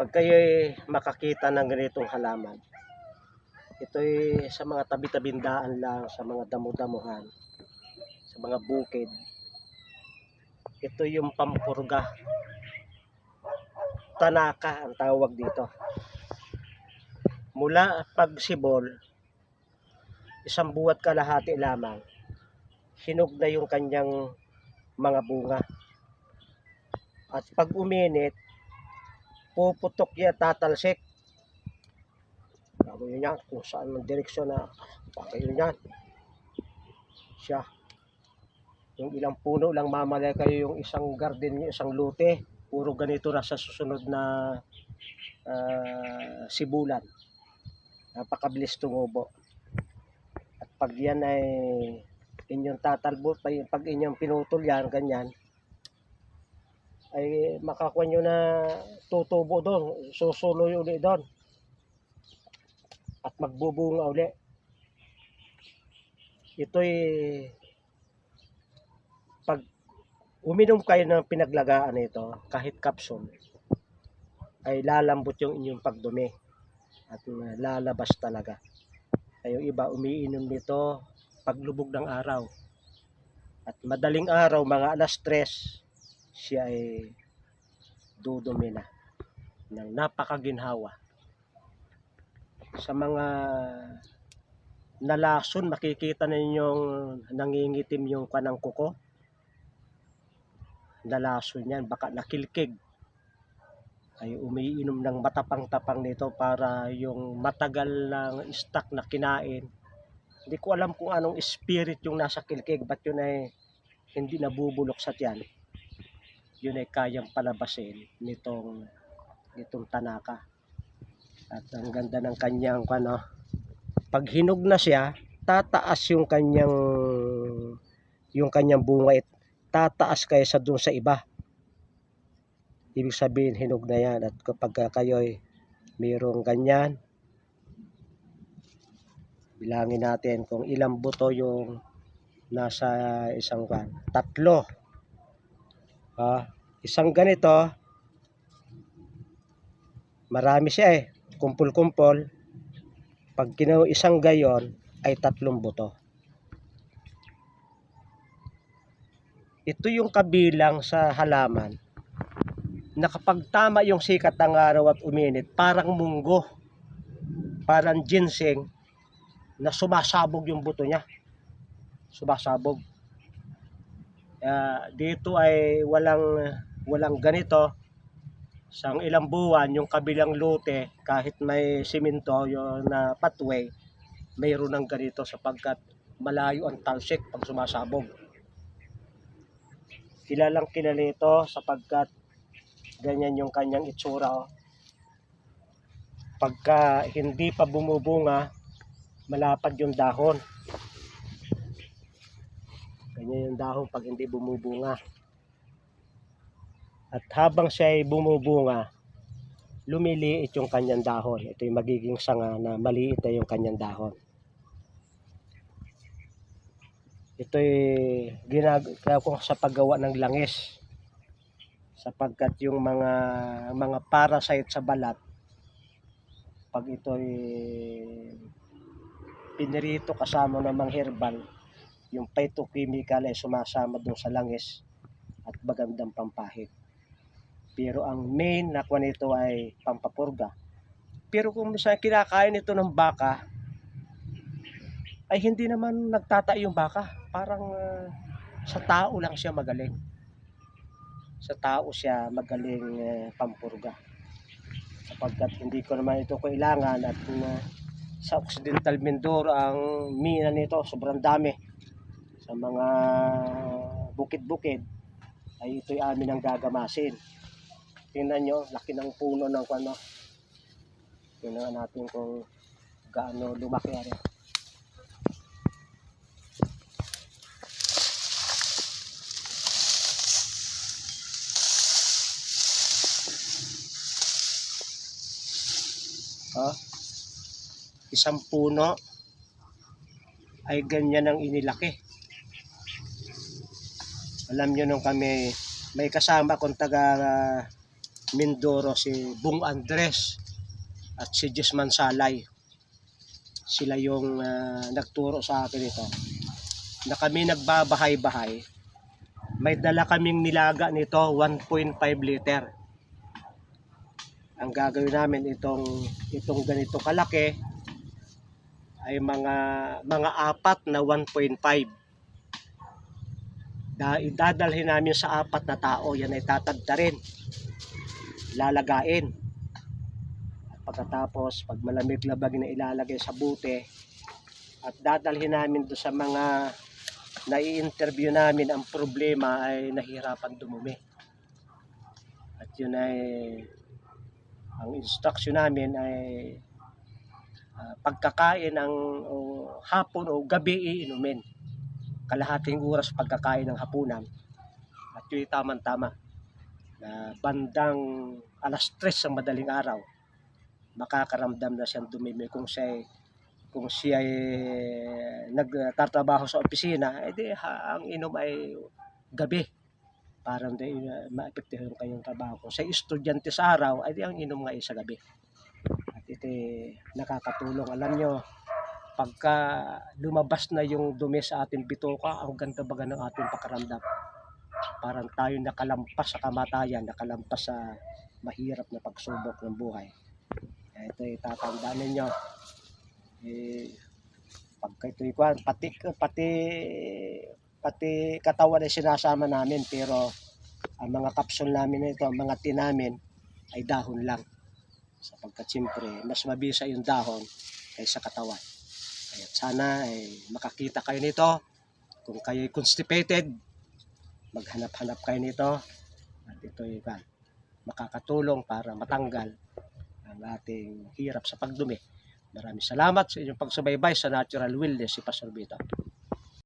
Pag kayo'y makakita ng ganitong halaman, ito'y sa mga tabi-tabindaan lang, sa mga damo-damuhan, sa mga bukid. Ito yung pampurga. Tanaka ang tawag dito. Mula pagsibol, isang buwat kalahati lamang, hinog na yung kanyang mga bunga. At pag uminit, puputok yan, tatalsik. Bago yun yan, kung saan ang direksyon na pakayo yan. Siya. Yung ilang puno lang mamalay kayo, yung isang garden, yung isang lote, puro ganito na sa susunod na sibulan. Napakabilis tumubo. At pag yan ay inyong tatalbo, pag inyong pinutol yan, ganyan, ay makakuha nyo na tutubo doon, susuloy ulit doon at magbubunga ulit. Ito'y pag uminom kayo ng pinaglagaan nito, kahit capsule, ay lalambot yung inyong pagdumi at lalabas talaga. Ay yung iba umiinom nito paglubog ng araw, at madaling araw, mga 3:00, siya ay dudumi na ng napakaginhawa. Sa mga nalason, makikita ninyong nangingitim yung kanang kuko. Nalason yan, baka nakilkig. Ay umiinom ng matapang-tapang nito para yung matagal ng stock na kinain. Hindi ko alam kung anong spirit yung nasa kilkig, ba't yun ay hindi nabubulok sa tiyan. Yun ay kayang palabasin nitong tanaka. At ang ganda ng kanyang pag hinog na siya, tataas yung kanyang bunga, tataas kaysa dun sa iba. Ibig sabihin hinog na yan. At kapag kayo'y mayroong ganyan, bilangin natin kung ilang buto yung nasa isang 3. Isang ganito, marami siya kumpul-kumpol. Pag isang gayon ay 3 buto. Ito yung kabilang sa halaman na kapag tama yung sikat ng araw at uminit, parang munggo, parang ginseng na sumasabog yung buto niya. Sumasabog. Dito ay walang ganito. Sa ilang buwan, yung kabilang lote, kahit may simento yung na pathway, mayroon ng ganito sapagkat malayo ang talsik pag sumasabog. Kilalang kilala ito sapagkat ganyan yung kanyang itsura. Pagka hindi pa bumubunga, malapad yung dahon. Ganyan yung dahon pag hindi bumubunga. At habang siya ay bumubunga, lumiliit yung kanyang dahon. Ito yung magiging sanga na maliit na yung kanyang dahon. Ito ay ginagawa ko sa paggawa ng langis. Sapagkat yung mga parasite sa balat, pag ito ay pinirito kasama ng mga herbal, yung phytochemical ay sumasama doon sa langis at magandang pampahid. Pero ang main na kuha nito ay pampapurga. Pero kung minsan kinakain ito ng baka, ay hindi naman nagtatay yung baka. Parang sa tao lang siya magaling. Sa tao siya magaling pampurga. Sapagkat hindi ko naman ito kailangan at sa Occidental Mindoro ang mina nito sobrang dami. Sa mga bukid-bukid ay ito'y amin ang gagamasin. Tingnan nyo, laki ng puno ng tingnan natin kung gaano lumaki rin. Isang puno ay ganyan ang inilaki. Alam nyo nung kami, may kasama akong taga Mindoro, si Bung Andres at si Jesman Salay. Sila yung nagturo sa akin ito. Na kami nagbabahay-bahay, may dala kaming nilaga nito 1.5 liter. Ang gagawin namin itong ganito kalaki ay mga apat na 1.5. Idadalhin namin sa apat na tao. Yan ay tatadtarin, lalagain. At pagkatapos, pag malamig labag na ilalagay sa bute, at dadalhin namin do sa mga nai-interview namin. Ang problema ay nahihirapan dumumi. At yun ay, ang instruction namin ay pagkakain ng hapon o gabi iinumin. Kalahating oras pagkakain ng hapunan. At yun tamang-tama. Na bandang alas 3 sa madaling araw, makakaramdam na siyang dumimi. Kung siya ay nagtatrabaho sa opisina, edi ang inom ay gabi para hindi maepektihan kayong trabaho. Kung sa estudyante sa araw, edi ang inom nga ay sa gabi. At ito nakakatulong. Alam nyo, pagka lumabas na yung dumi sa ating bituka, ang ganda baga ng ating pakaramdam. Parang tayo nakalampas sa kamatayan, nakalampas sa mahirap na pagsubok ng buhay. Ito tatandaan ninyo. Pagka ito'y pati katawan ay sinasama namin, pero ang mga kapsul namin ito, ang mga tinamin ay dahon lang. Sapagkat siyempre, mas mabisa yung dahon kaysa katawan. Kaya sana ay makakita kayo nito. Kung kayo constipated, maghanap-hanap kayo nito. At ito'y makakatulong para matanggal ang ating hirap sa pagdumi. Maraming salamat sa inyong pagsubaybay sa Natural Wellness, si Pastor Vito.